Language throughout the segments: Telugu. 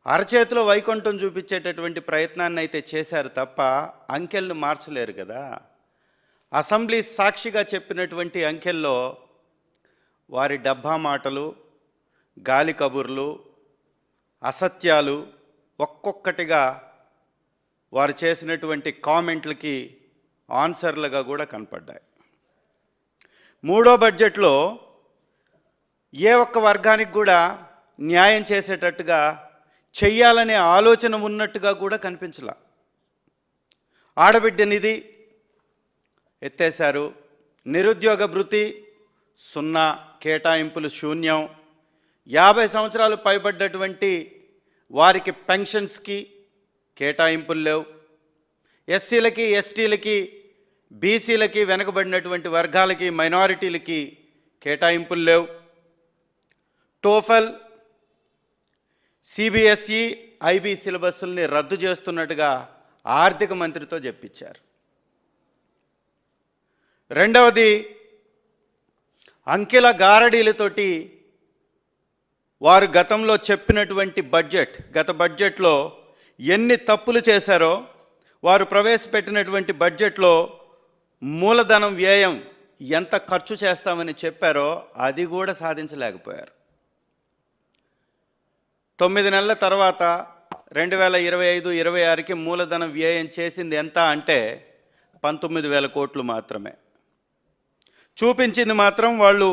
అరచేతిలో వైకుంఠం చూపించేటటువంటి ప్రయత్నాన్ని అయితే చేశారు తప్ప అంకెలను మార్చలేరు కదా. అసెంబ్లీ సాక్షిగా చెప్పినటువంటి అంకెల్లో వారి డబ్బా మాటలు, గాలి కబుర్లు, అసత్యాలు ఒక్కొక్కటిగా వారు చేసినటువంటి కామెంట్లకి ఆన్సర్లుగా కూడా కనపడ్డాయి. మూడో బడ్జెట్లో ఏ ఒక్క వర్గానికి కూడా న్యాయం చేసేటట్టుగా చెయ్యాలనే ఆలోచన ఉన్నట్టుగా కూడా కనిపించలా. ఆడబిడ్డ నిధి ఎత్తేశారు, నిరుద్యోగ భృతి 0, కేటాయింపులు శూన్యం, 50 సంవత్సరాలు పైబడ్డటువంటి వారికి పెన్షన్స్కి కేటాయింపులు లేవు, ఎస్సీలకి, ఎస్టీలకి, బీసీలకి, వెనుకబడినటువంటి వర్గాలకి, మైనారిటీలకి కేటాయింపులు లేవు, టోఫెల్, సిబిఎస్ఈ, ఐబీ సిలబస్ని రద్దు చేస్తున్నట్టుగా ఆర్థిక మంత్రితో చెప్పించారు. రెండవది, అంకెల గారడీలతోటి వారు గతంలో చెప్పినటువంటి గత బడ్జెట్లో ఎన్ని తప్పులు చేశారో, వారు ప్రవేశపెట్టినటువంటి బడ్జెట్లో మూలధనం వ్యయం ఎంత ఖర్చు చేస్తామని చెప్పారో అది కూడా సాధించలేకపోయారు. 9 నెలల తర్వాత 2025-26కి మూలధన వ్యయం చేసింది ఎంత అంటే 19,000 కోట్లు మాత్రమే. చూపించింది మాత్రం వాళ్ళు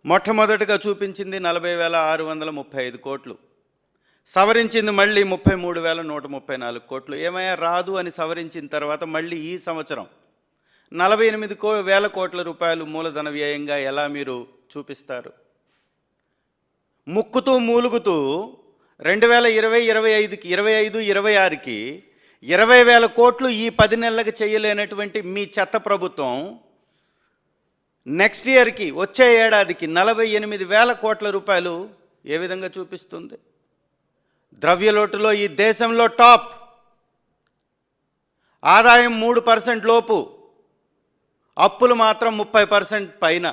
మొట్టమొదటిగా చూపించింది 40,635 కోట్లు, సవరించింది మళ్ళీ 33,134 కోట్లు. ఏమయ్యా రాదు అని సవరించిన తర్వాత మళ్ళీ ఈ సంవత్సరం 48,000 కోట్ల రూపాయలు మూలధన వ్యయంగా ఎలా మీరు చూపిస్తారు? ముక్కుతూ మూలుగుతూ 2020-25కి 25-26కి 20,000 కోట్లు ఈ 10 నెలలకు చేయలేనటువంటి మీ చెత్త ప్రభుత్వం నెక్స్ట్ ఇయర్కి, వచ్చే ఏడాదికి 48,000 కోట్ల రూపాయలు ఏ విధంగా చూపిస్తుంది? ద్రవ్యలోటులో ఈ దేశంలో టాప్, ఆదాయం 3% లోపు, అప్పులు మాత్రం 30% పైన.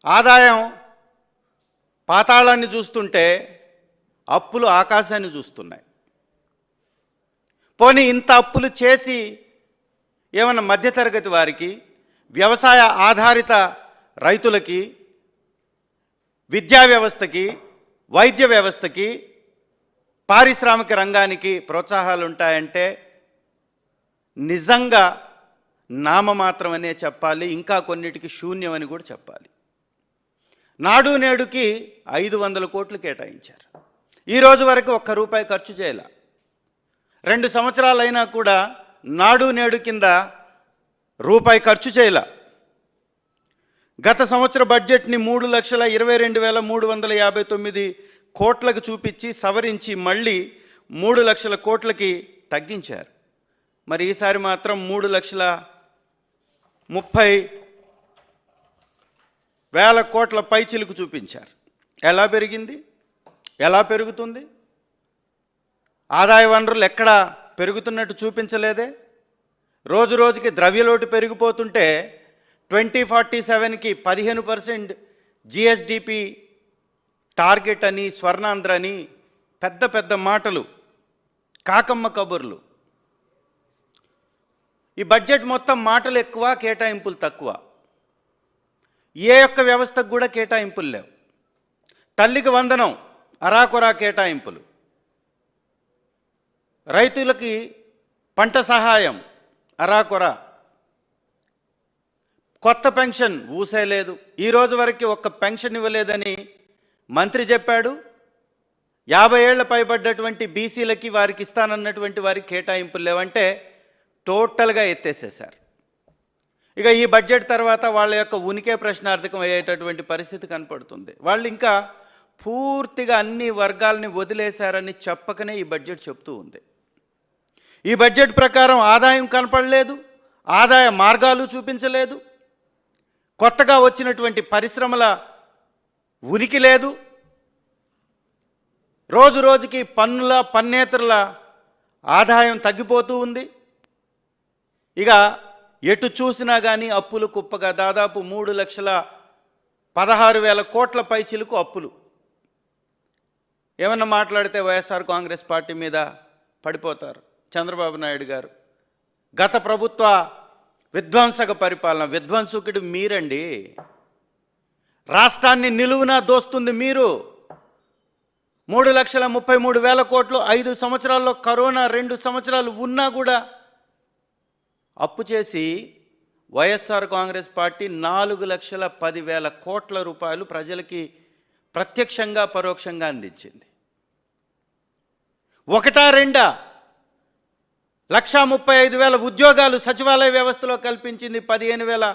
ఆదాయం పాతాళాన్ని చూస్తుంటే అప్పులు ఆకాశాన్ని చూస్తున్నాయి. పోనీ ఇంత అప్పులు చేసి ఏమన్నా మధ్యతరగతి వారికి, వ్యవసాయ ఆధారిత రైతులకి, విద్యా వ్యవస్థకి, వైద్య వ్యవస్థకి, పారిశ్రామిక రంగానికి ప్రోత్సాహాలు ఉంటాయంటే నిజంగా నామమాత్రమనే చెప్పాలి, ఇంకా కొన్నిటికి శూన్యమని కూడా చెప్పాలి. నాడు నేడుకి 500 కోట్లు కేటాయించారు. ఈరోజు వరకు ₹1 ఖర్చు చేయాల. 2 సంవత్సరాలైనా కూడా నాడు నేడు కింద రూపాయి ఖర్చు చేయాల. గత సంవత్సర బడ్జెట్ని 3,22,359 కోట్లకు చూపించి సవరించి మళ్ళీ 3 లక్షల కోట్లకి తగ్గించారు. మరి ఈసారి మాత్రం 3,30,000 కోట్ల పైచిలుకు చూపించారు. ఎలా పెరిగింది? ఎలా పెరుగుతుంది? ఆదాయ వనరులు ఎక్కడా పెరుగుతున్నట్టు చూపించలేదే. రోజు రోజుకి ద్రవ్యలోటు పెరిగిపోతుంటే 2047కి 15% జిఎస్డిపి టార్గెట్ అని, స్వర్ణాంధ్ర అని పెద్ద పెద్ద మాటలు, కాకమ్మ కబుర్లు. ఈ బడ్జెట్ మొత్తం మాటలు ఎక్కువ, కేటాయింపులు తక్కువ. ఏ ఒక్క వ్యవస్థకు కూడా కేటాయింపులు లేవు. తల్లికి వందనం అరాకొరా కేటాయింపులు, రైతులకి పంట సహాయం అరాకొరా, కొత్త పెన్షన్ ఊసేలేదు. ఈరోజు వరకు ఒక్క పెన్షన్ ఇవ్వలేదని మంత్రి చెప్పాడు. 50 ఏళ్ల పైబడ్డటువంటి బీసీలకి, వారికి ఇస్తానన్నటువంటి వారికి కేటాయింపులు లేవంటే టోటల్గా ఎత్తేసేశారు. ఇక ఈ బడ్జెట్ తర్వాత వాళ్ళ యొక్క ఉనికే ప్రశ్నార్థకం అయ్యేటటువంటి పరిస్థితి కనపడుతుంది. వాళ్ళు ఇంకా పూర్తిగా అన్ని వర్గాలని వదిలేశారని చెప్పకనే ఈ బడ్జెట్ చెప్తూ ఉంది. ఈ బడ్జెట్ ప్రకారం ఆదాయం కనపడలేదు, ఆదాయ మార్గాలు చూపించలేదు, కొత్తగా వచ్చినటువంటి పరిశ్రమల ఉనికి లేదు. రోజు రోజుకి పన్నేతరుల ఆదాయం తగ్గిపోతూ ఉంది. ఇక ఎటు చూసినా కానీ అప్పులు కుప్పగా దాదాపు 3,16,000 కోట్ల పైచిలుకు అప్పులు. ఏమన్నా మాట్లాడితే వైఎస్ఆర్ కాంగ్రెస్ పార్టీ మీద పడిపోతారు. చంద్రబాబు నాయుడు గారు గత ప్రభుత్వ విధ్వంసక పరిపాలన, విధ్వంసకుడు మీరండి. రాష్ట్రాన్ని నిలువునా దోస్తుంది మీరు. 3,33,000 కోట్లు 5 సంవత్సరాల్లో, కరోనా 2 సంవత్సరాలు ఉన్నా కూడా అప్పు చేసి వైఎస్ఆర్ కాంగ్రెస్ పార్టీ 4,10,000 కోట్ల రూపాయలు ప్రజలకి ప్రత్యక్షంగా పరోక్షంగా అందించింది. 1-2 1,35,000 ఉద్యోగాలు సచివాలయ వ్యవస్థలో కల్పించింది. 15,000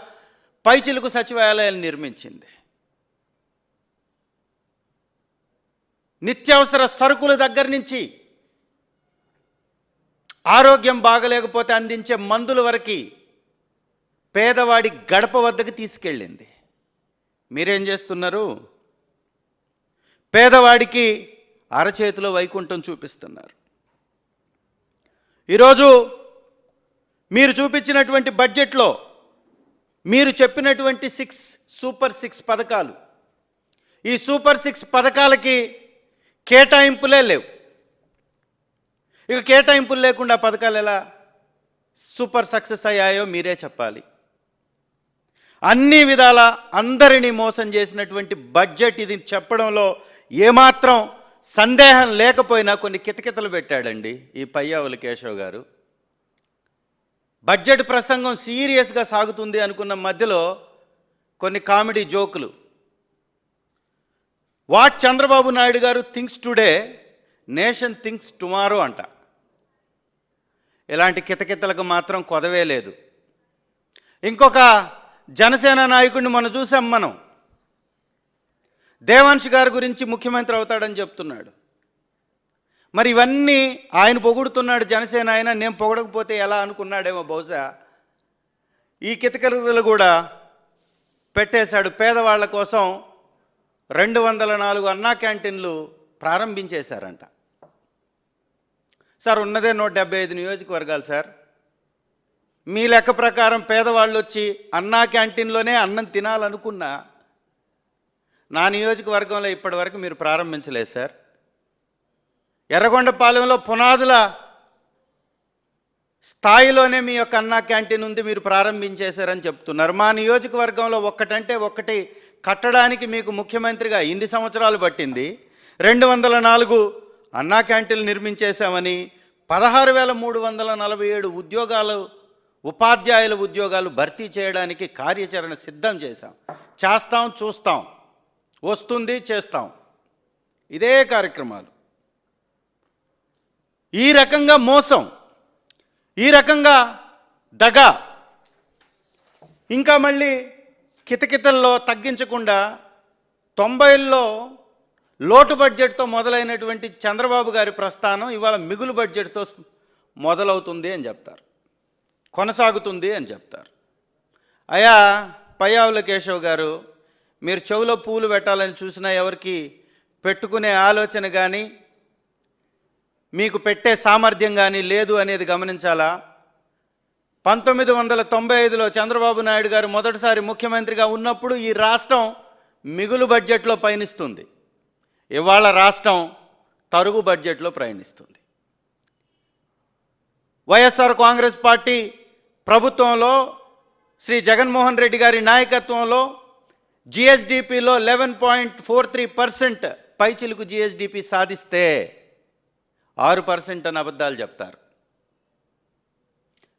పైచిలకు సచివాలయాలు నిర్మించింది. నిత్యావసర సరుకుల దగ్గర నుంచి ఆరోగ్యం బాగలేకపోతే అందించే మందుల వరకు పేదవాడి గడప వద్దకు తీసుకెళ్ళింది. మీరేం చేస్తున్నారు? పేదవాడికి అరచేతిలో వైకుంఠం చూపిస్తున్నారు. ఈరోజు మీరు చూపించినటువంటి బడ్జెట్లో మీరు చెప్పినటువంటి సూపర్ 6 పథకాలు, ఈ సూపర్ 6 పథకాలకి కేటాయింపులే లేవు. ఇక కేటాయింపులు లేకుండా పథకాలు ఎలా సూపర్ సక్సెస్ అయ్యాయో మీరే చెప్పాలి. అన్ని విధాల అందరినీ మోసం చేసినటువంటి బడ్జెట్ ఇది చెప్పడంలో ఏమాత్రం సందేహం లేకపోయినా కొన్ని కితకితలు పెట్టాడండి ఈ పయ్యావుల కేశవ్ గారు. బడ్జెట్ ప్రసంగం సీరియస్గా సాగుతుంది అనుకున్న మధ్యలో కొన్ని కామెడీ జోకులు. వాట్ చంద్రబాబు నాయుడు గారు thinks today, nation thinks tomorrow అంట. ఇలాంటి కితకితలకు మాత్రం కొదవే లేదు. ఇంకొక జనసేన నాయకుడిని మనం చూసాం. మనం దేవాంశ్ గారి గురించి ముఖ్యమంత్రి అవుతాడని చెప్తున్నాడు. మరి ఇవన్నీ ఆయన పొగుడుతున్నాడు జనసేన ఆయన, నేను పొగడకపోతే ఎలా అనుకున్నాడేమో బహుశా. ఈ కితకితలు కూడా పెట్టేశాడు. పేదవాళ్ల కోసం 204 అన్నా క్యాంటీన్లు ప్రారంభించేశారంట. సార్ ఉన్నదే 175 నియోజకవర్గాలు సార్. మీ లెక్క ప్రకారం పేదవాళ్ళు వచ్చి అన్నా క్యాంటీన్లోనే అన్నం తినాలనుకున్నా నా నియోజకవర్గంలో ఇప్పటి వరకు మీరు ప్రారంభించలేదు సార్. ఎర్రగొండపాలెంలో పునాదుల స్థాయిలోనే మీ యొక్క అన్నా క్యాంటీన్ ఉంది, మీరు ప్రారంభించేశారని చెప్తున్నారు. మా నియోజకవర్గంలో ఒక్కటంటే ఒక్కటి కట్టడానికి మీకు ముఖ్యమంత్రిగా ఇన్ని సంవత్సరాలు పట్టింది. 204 అన్నా క్యాంటీన్లు నిర్మించేశామని 16,347 ఉద్యోగాలు, ఉపాధ్యాయుల ఉద్యోగాలు భర్తీ చేయడానికి కార్యాచరణ సిద్ధం చేశాం. చేస్తాం, చూస్తాం, వస్తుంది, చేస్తాం. ఇదే కార్యక్రమాలు. ఈ రకంగా మోసం, ఈ రకంగా దగ, ఇంకా మళ్ళీ కితకితల్లో తగ్గించకుండా 90ల్లో లోటు బడ్జెట్తో మొదలైనటువంటి చంద్రబాబు గారి ప్రస్థానం ఇవాళ మిగులు బడ్జెట్తో మొదలవుతుంది అని చెప్తారు, కొనసాగుతుంది అని చెప్తారు. అయా పయ్యావుల కేశవ్ గారు, మీరు చెవులో పూలు పెట్టాలని చూసినా ఎవరికి పెట్టుకునే ఆలోచన కానీ మీకు పెట్టే సామర్థ్యం కానీ లేదు అనేది గమనించాలా. 1995లో చంద్రబాబు నాయుడు గారు మొదటిసారి ముఖ్యమంత్రిగా ఉన్నప్పుడు ఈ రాష్ట్రం మిగులు బడ్జెట్లో పయనిస్తుంది. ఇవాళ రాష్ట్రం తరుగు బడ్జెట్లో ప్రయాణిస్తుంది. వైఎస్ఆర్ కాంగ్రెస్ పార్టీ ప్రభుత్వంలో శ్రీ జగన్మోహన్ రెడ్డి గారి నాయకత్వంలో జిఎస్డిపిలో 11.43% పైచిలుకు జిఎస్డిపి సాధిస్తే 6% అని అబద్ధాలు చెప్తారు.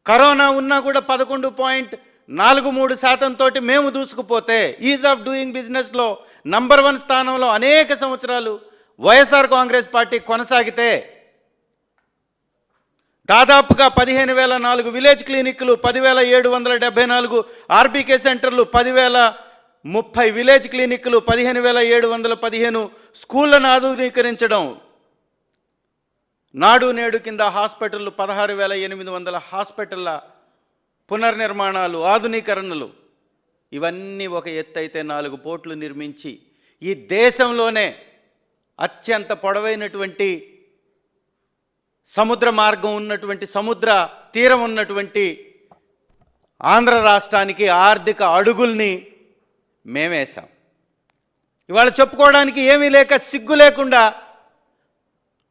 కరోనా ఉన్నా కూడా 11.43% తోటి మేము దూసుకుపోతే ఈజ్ ఆఫ్ డూయింగ్ బిజినెస్లో నంబర్ 1 స్థానంలో అనేక సంవత్సరాలు వైఎస్ఆర్ కాంగ్రెస్ పార్టీ కొనసాగితే దాదాపుగా 15,004 విలేజ్ క్లినిక్లు, 10,774 ఆర్బీకే సెంటర్లు, 10,030 విలేజ్ క్లినిక్లు, 15,715 స్కూళ్లను ఆధునీకరించడం, నాడు నేడు కింద హాస్పిటళ్ళు 16,800 హాస్పిటళ్ళ పునర్నిర్మాణాలు, ఆధునీకరణలు, ఇవన్నీ ఒక ఎత్తు అయితే 4 పోర్టులు నిర్మించి ఈ దేశంలోనే అత్యంత పొడవైనటువంటి సముద్ర మార్గం ఉన్నటువంటి, సముద్ర తీరం ఉన్నటువంటి ఆంధ్ర రాష్ట్రానికి ఆర్థిక అడుగుల్ని మేమేసాం. ఇవాళ చెప్పుకోవడానికి ఏమీ లేక సిగ్గు లేకుండా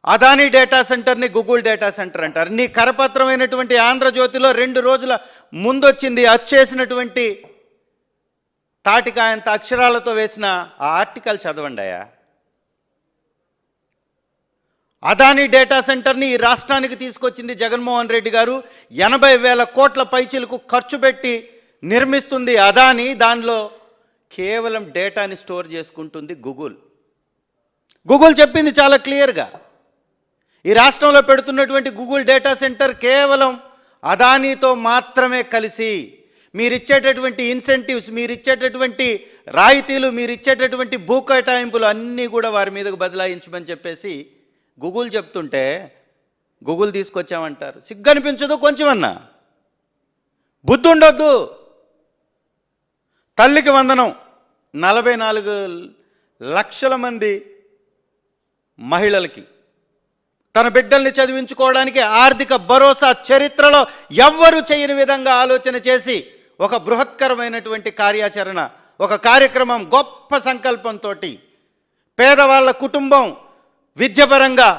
అదానీ డేటా సెంటర్ని గూగుల్ డేటా సెంటర్ అంటారు. నీ కరపత్రమైనటువంటి ఆంధ్రజ్యోతిలో 2 రోజుల ముందొచ్చింది అచ్చేసినటువంటి తాటికాయంత అక్షరాలతో వేసిన ఆ ఆర్టికల్ చదవండి అయ్యా. అదానీ డేటా సెంటర్ని ఈ రాష్ట్రానికి తీసుకొచ్చింది జగన్మోహన్ రెడ్డి గారు. 80,000 కోట్ల పైచీలకు ఖర్చు పెట్టి నిర్మిస్తుంది అదానీ. దానిలో కేవలం డేటాని స్టోర్ చేసుకుంటుంది గూగుల్. గూగుల్ చెప్పింది చాలా క్లియర్గా, ఈ రాష్ట్రంలో పెడుతున్నటువంటి గూగుల్ డేటా సెంటర్ కేవలం అదానీతో మాత్రమే కలిసి మీరిచ్చేటటువంటి ఇన్సెంటివ్స్, మీరిచ్చేటటువంటి రాయితీలు, మీరిచ్చేటటువంటి భూ కేటాయింపులు అన్నీ కూడా వారి మీదకు బదలాయించమని చెప్పేసి గూగుల్ చెప్తుంటే గూగుల్ తీసుకొచ్చామంటారు. సిగ్గనిపించదు కొంచెమన్నా? బుద్ధి ఉండొద్దు. తల్లికి వందనం. 44 లక్షల మంది మహిళలకి తన బిడ్డల్ని చదివించుకోవడానికి ఆర్థిక భరోసా చరిత్రలో ఎవ్వరూ చేయని విధంగా ఆలోచన చేసి ఒక బృహత్కరమైనటువంటి కార్యాచరణ, ఒక కార్యక్రమం, గొప్ప సంకల్పంతో పేదవాళ్ళ కుటుంబం విద్యపరంగా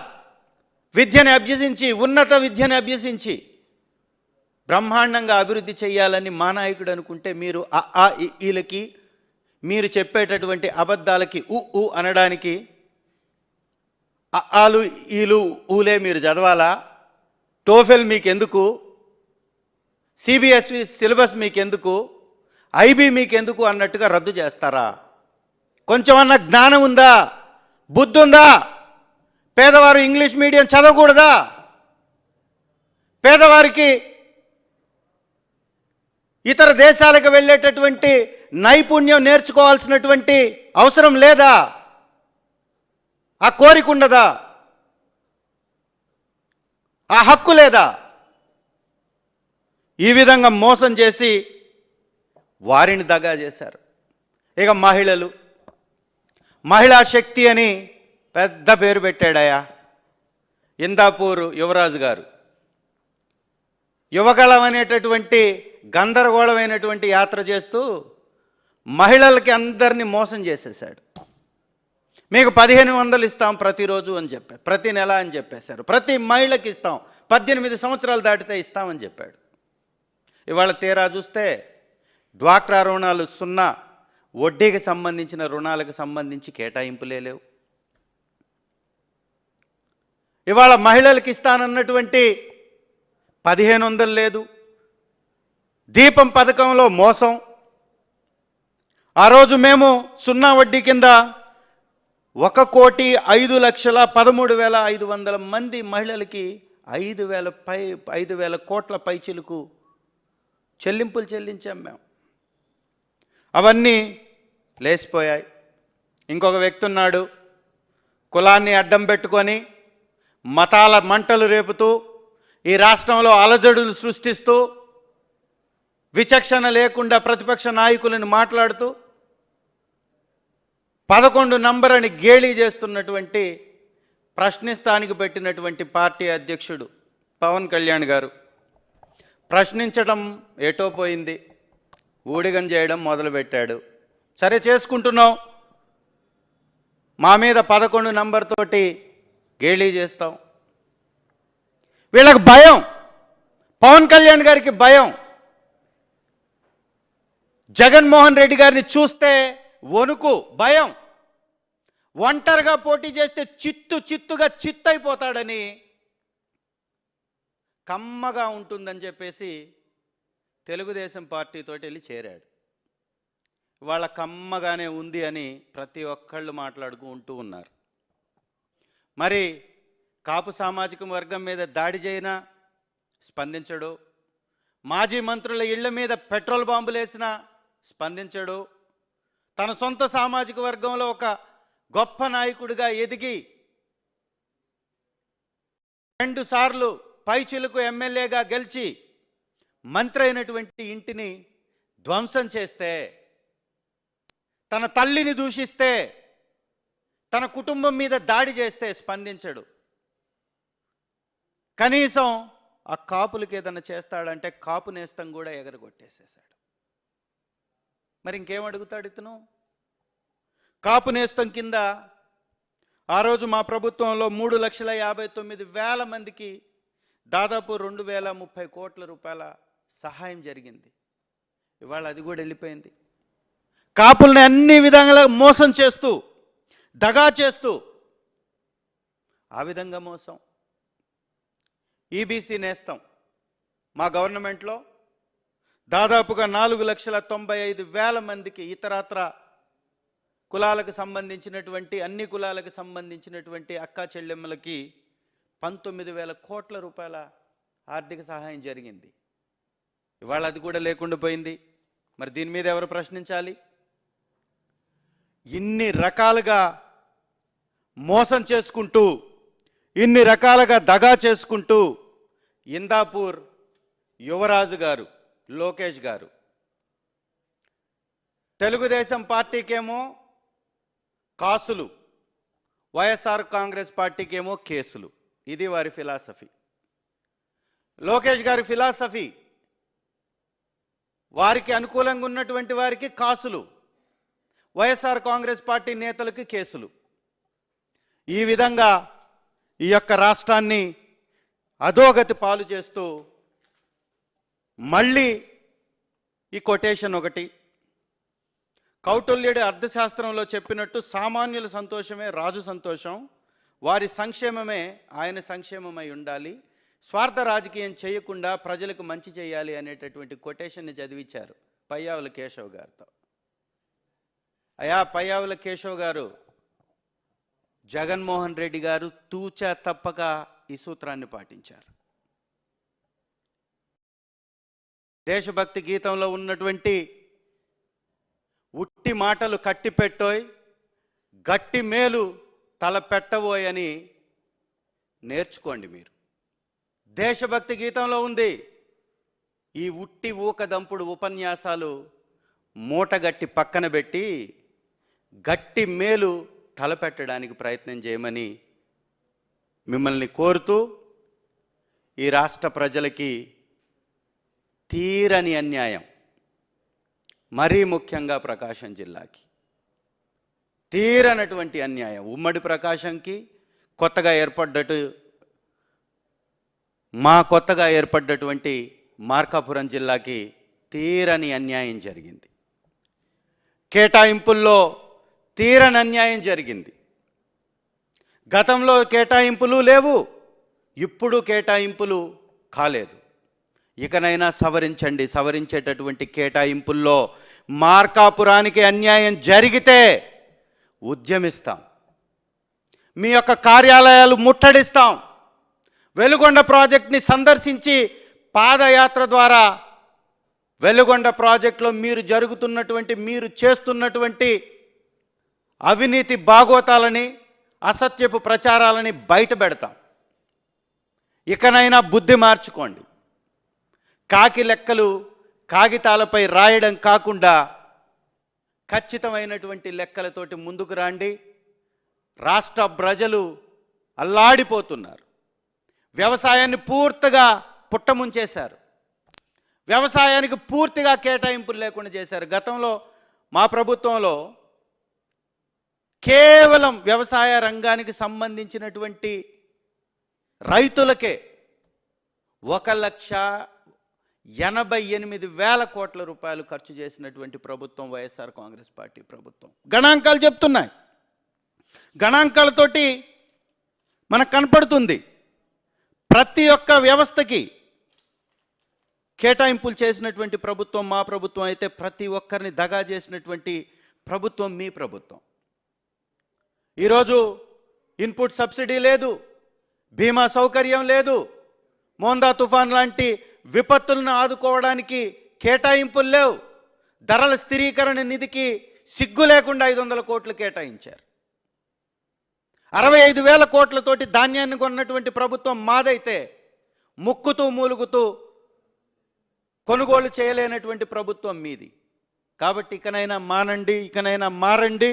విద్యను అభ్యసించి, ఉన్నత విద్యను అభ్యసించి బ్రహ్మాండంగా అభివృద్ధి చేయాలని మా నాయకుడు అనుకుంటే మీరు ఈలకి, మీరు చెప్పేటటువంటి అబద్ధాలకి ఊ అనడానికి ఆలు ఈలు ఊలే మీరు చదవాలా? టోఫెల్ మీకెందుకు? సిబిఎస్ఈ సిలబస్ మీకెందుకు? ఐబీ మీకెందుకు అన్నట్టుగా రద్దు చేస్తారా? కొంచెమన్నా జ్ఞానం ఉందా? బుద్ధి ఉందా? పేదవారు ఇంగ్లీష్ మీడియం చదవకూడదా? పేదవారికి ఇతర దేశాలకు వెళ్ళేటటువంటి నైపుణ్యం నేర్చుకోవాల్సినటువంటి అవసరం లేదా? ఆ కోరిక ఉండదా? ఆ హక్కు లేదా? ఈ విధంగా మోసం చేసి వారిని దగా చేశారు. ఇక మహిళా శక్తి అని పెద్ద పేరు పెట్టాడయా ఇందాపూర్ యువరాజు గారు. యువగళం అనేటటువంటి గందరగోళమైనటువంటి యాత్ర చేస్తూ మహిళలకి అందరినీ మోసం చేసేసాడు. మీకు 1500 ఇస్తాం ప్రతిరోజు అని చెప్పారు, ప్రతి నెల అని చెప్పేశారు. ప్రతి మహిళకి ఇస్తాం, 18 సంవత్సరాలు దాటితే ఇస్తామని చెప్పాడు. ఇవాళ తీరా చూస్తే డ్వాక్రా రుణాలు 0, వడ్డీకి సంబంధించిన రుణాలకు సంబంధించి కేటాయింపులే లేవు. ఇవాళ మహిళలకు ఇస్తానన్నటువంటి 1500 లేదు. దీపం పథకంలో మోసం. ఆ రోజు మేము 0 వడ్డీ కింద 1,05,13,500 మంది మహిళలకి 5,000 కోట్ల పైచిలకు చెల్లింపులు చెల్లించాం మేము. అవన్నీ లేచిపోయాయి. ఇంకొక వ్యక్తి ఉన్నాడు, కులాన్ని అడ్డం పెట్టుకొని మతాల మంటలు రేపుతూ ఈ రాష్ట్రంలో అలజడులు సృష్టిస్తూ విచక్షణ లేకుండా ప్రతిపక్ష నాయకులను మాట్లాడుతూ 11 నంబర్ అని గేలీ చేస్తున్నటువంటి, ప్రశ్నిస్తానికి పెట్టినటువంటి పార్టీ అధ్యక్షుడు పవన్ కళ్యాణ్ గారు ప్రశ్నించడం ఏటో పోయింది, ఊడిగం చేయడం మొదలుపెట్టాడు. సరే చేసుకుంటున్నాం, మా మీద 11 నంబర్ తోటి గేలీ చేస్తాం. వీళ్ళకి భయం, పవన్ కళ్యాణ్ గారికి భయం. జగన్మోహన్ రెడ్డి గారిని చూస్తే వణుకు, భయం. ఒంటరిగా పోటీ చేస్తే చిత్తుగా చిత్తైపోతాడని, కమ్మగా ఉంటుందని చెప్పేసి తెలుగుదేశం పార్టీతోటి వెళ్ళి చేరాడు. వాళ్ళ కమ్మగానే ఉంది అని ప్రతి ఒక్కళ్ళు మాట్లాడుకుంటూ ఉన్నారు. మరి కాపు సామాజిక వర్గం మీద దాడి చేయనా స్పందించడు, మాజీ మంత్రుల ఇళ్ల మీద పెట్రోల్ బాంబులు వేసినా స్పందించడు, తన సొంత సామాజిక వర్గంలో ఒక గొప్ప నాయకుడిగా ఎదిగి 2 సార్లు పైచిలకు ఎమ్మెల్యేగా గెలిచి మంత్రి అయినటువంటి ఇంటిని ధ్వంసం చేస్తే, తన తల్లిని దూషిస్తే, తన కుటుంబం మీద దాడి చేస్తే స్పందించడు. కనీసం ఆ కాపులకి ఏదైనా చేస్తాడంటే కాపు నేస్తం కూడా ఎగరగొట్టేసేసాడు. మరి ఇంకేం అడుగుతాడు ఇతను? కాపు నేస్తం కింద ఆ రోజు మా ప్రభుత్వంలో 3,59,000 మందికి దాదాపు 2,030 కోట్ల రూపాయల సహాయం జరిగింది. ఇవాళ అది కూడా వెళ్ళిపోయింది. కాపుల్ని అన్ని విధంగా మోసం చేస్తూ, దగా చేస్తూ, ఆ విధంగా మోసం. ఈబీసీ నేస్తం మా గవర్నమెంట్లో దాదాపుగా 4,95,000 మందికి ఇతరత్ర కులాలకు సంబంధించినటువంటి అన్ని కులాలకు సంబంధించినటువంటి అక్కా చెల్లెమ్మలకి 19,000 కోట్ల రూపాయల ఆర్థిక సహాయం జరిగింది. ఇవాళ అది కూడా లేకుండా పోయింది. మరి దీని మీద ఎవరు ప్రశ్నించాలి? ఇన్ని రకాలుగా మోసం చేసుకుంటూ, ఇన్ని రకాలుగా దగా చేసుకుంటూ ఇందాపూర్ యువరాజు గారు, లోకేష్ గారు, తెలుగుదేశం పార్టీకేమో కాసులు, వైఎస్ఆర్ కాంగ్రెస్ పార్టీకేమో కేసులు. ఇది వారి ఫిలాసఫీ. లోకేష్ గారి ఫిలాసఫీ, వారికి అనుకూలంగా ఉన్నటువంటి వారికి కాసులు, వైఎస్ఆర్ కాంగ్రెస్ పార్టీ నేతలకి కేసులు. ఈ విధంగా ఈ యొక్క రాష్ట్రాన్ని అధోగతి పాలు చేస్తూ మళ్ళీ ఈ కొటేషన్ ఒకటి, కౌటిల్యుడి అర్థశాస్త్రంలో చెప్పినట్టు సామాన్యుల సంతోషమే రాజు సంతోషం, వారి సంక్షేమమే ఆయన సంక్షేమమై ఉండాలి, స్వార్థ రాజకీయం చేయకుండా ప్రజలకు మంచి చేయాలి అనేటటువంటి కొటేషన్ని చదివించారు పయ్యావుల కేశవ్ గారితో. అయా పయ్యావుల కేశవ్ గారు, జగన్మోహన్ రెడ్డి గారు తూచా తప్పక ఈ సూత్రాన్ని పాటించారు. దేశభక్తి గీతంలో ఉన్నటువంటి ఉట్టి మాటలు కట్టిపెట్టోయ్, గట్టి మేలు తల పెట్టబోయ్ అని నేర్చుకోండి మీరు. దేశభక్తి గీతంలో ఉంది. ఈ ఉట్టి ఊకదంపుడు ఉపన్యాసాలు మూటగట్టి పక్కన పెట్టి గట్టి మేలు తలపెట్టడానికి ప్రయత్నం చేయమని మిమ్మల్ని కోరుతూ, ఈ రాష్ట్ర ప్రజలకి తీరని అన్యాయం, మరీ ముఖ్యంగా ప్రకాశం జిల్లాకి తీరనటువంటి అన్యాయం, ఉమ్మడి ప్రకాశంకి కొత్తగా ఏర్పడ్డటువంటి మార్కాపురం జిల్లాకి తీరని అన్యాయం జరిగింది. కేటాయింపుల్లో తీరని అన్యాయం జరిగింది. గతంలో కేటాయింపులు లేవు, ఇప్పుడు కేటాయింపులు కాలేదు. ఇకనైనా సవరించండి. సవరించేటటువంటి కేటాయింపుల్లో మార్కాపురానికి అన్యాయం జరిగితే ఉద్యమిస్తాం, మీ యొక్క కార్యాలయాలు ముట్టడిస్తాం, వెలుగొండ ప్రాజెక్ట్ని సందర్శించి పాదయాత్ర ద్వారా వెలుగొండ ప్రాజెక్టులో మీరు చేస్తున్నటువంటి అవినీతి బాగోతాలని, అసత్యపు ప్రచారాలని బయట పెడతాం. ఇకనైనా బుద్ధి మార్చుకోండి. కాకి లెక్కలు కాగితాలపై రాయడం కాకుండా ఖచ్చితమైనటువంటి లెక్కలతోటి ముందుకు రండి. రాష్ట్ర ప్రజలు అల్లాడిపోతున్నారు. వ్యవసాయాన్ని పూర్తిగా పుట్టముంచేశారు. వ్యవసాయానికి పూర్తిగా కేటాయింపులు లేకుండా చేశారు. గతంలో మా ప్రభుత్వంలో కేవలం వ్యవసాయ రంగానికి సంబంధించినటువంటి రైతులకే 1,88,000 కోట్ల రూపాయలు ఖర్చు చేసినటువంటి ప్రభుత్వం వైఎస్ఆర్ కాంగ్రెస్ పార్టీ ప్రభుత్వం. గణాంకాలు చెప్తున్నాయి. గణాంకాలతోటి మనకు కనపడుతుంది. ప్రతి ఒక్క వ్యవస్థకి కేటాయింపులు చేసినటువంటి ప్రభుత్వం మా ప్రభుత్వం అయితే, ప్రతి ఒక్కరిని దగా చేసినటువంటి ప్రభుత్వం మీ ప్రభుత్వం. ఈరోజు ఇన్పుట్ సబ్సిడీ లేదు, బీమా సౌకర్యం లేదు, మోందా తుఫాన్ లాంటి విపత్తులను ఆదుకోవడానికి కేటాయింపులు లేవు. ధరల స్థిరీకరణ నిధికి సిగ్గు లేకుండా 500 కోట్లు కేటాయించారు. 65,000 కోట్లతోటి ధాన్యాన్ని కొన్నటువంటి ప్రభుత్వం మాదైతే ముక్కుతూ మూలుగుతూ కొనుగోలు చేయలేనటువంటి ప్రభుత్వం మీది. కాబట్టి ఇకనైనా మానండి, ఇకనైనా మారండి.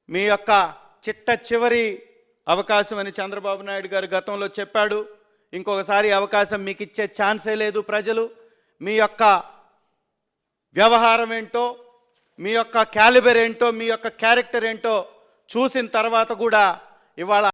మీ యొక్క చిట్ట చివరి అవకాశం అని చంద్రబాబు నాయుడు గారు గతంలో చెప్పాడు. ఇంకొకసారి అవకాశం మీకు ఇచ్చే ఛాన్సే లేదు. ప్రజలు మీ యొక్క వ్యవహారం ఏంటో, మీ యొక్క క్యాలిబర్ ఏంటో, మీ యొక్క క్యారెక్టర్ ఏంటో చూసిన తర్వాత కూడా ఇవాళ